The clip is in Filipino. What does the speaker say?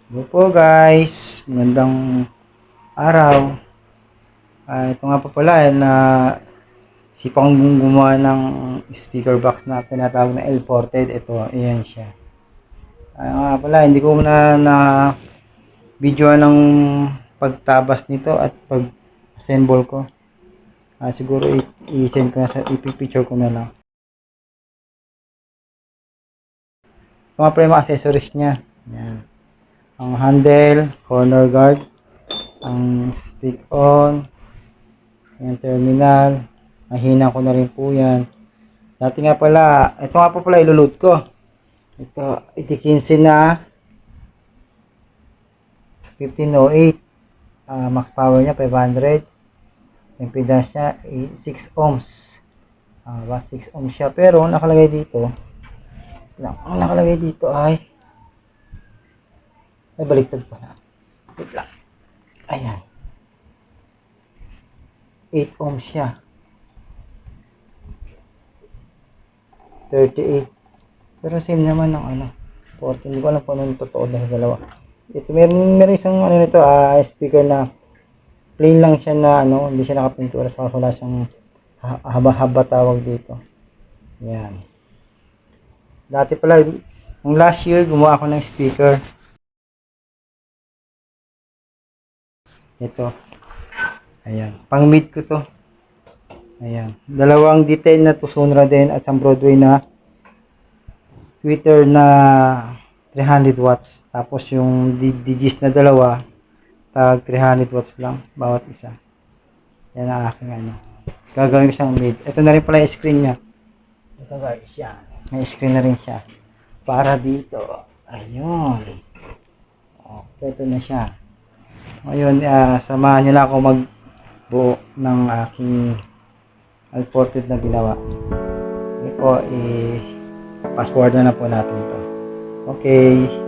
Hello po guys, magandang araw. Ito nga po pala na sipang gumawa ng speaker box na tinatawag na L-ported. Ito, ayan siya. Nga pala, hindi ko na video ng pagtabas nito at pag-assemble ko. Siguro i-send ko na sa ipipicture ko na lang. Ito nga pala yung mga accessories niya. Ayan. Ang handle, corner guard, ang stick on, yung terminal, mahina ko na rin po yan. Dati nga pala, ito nga po pala ilulot ko. Ito, 15 na 1508. Max power niya 500. Impedance niya 6 ohms. 6 ohms siya. Pero nakalagay dito, ang nakalagay dito ay baliktad pala. Wait lang. Ayan. 8 ohms siya. 38. Pero same naman ng 14. Hindi ko alam kung anong totoo na sa dalawa. Ito, meron isang nito, speaker na plain lang siya na hindi siya nakapintura, sa wala siyang haba-haba tawag dito. Yan. Dati pala, nung last year, gumawa ako ng speaker. Ito. Ayan. Pang mid ko to. Ayan. Dalawang D10 na Tusonra din at isang Broadway na tweeter na 300 watts. Tapos yung DGs na dalawa, tag 300 watts lang bawat isa. Yan ang aking gagawin ko siyang mid. Ito na rin pala yung screen niya. Ito guys, yan. May screen na rin siya. Para dito. Ayun. Okay, ito na siya. Ngayon, samahan nyo lang ako magbuo ng aking L-ported na ginawa. Ito po, fast forward na po natin ito. Okay.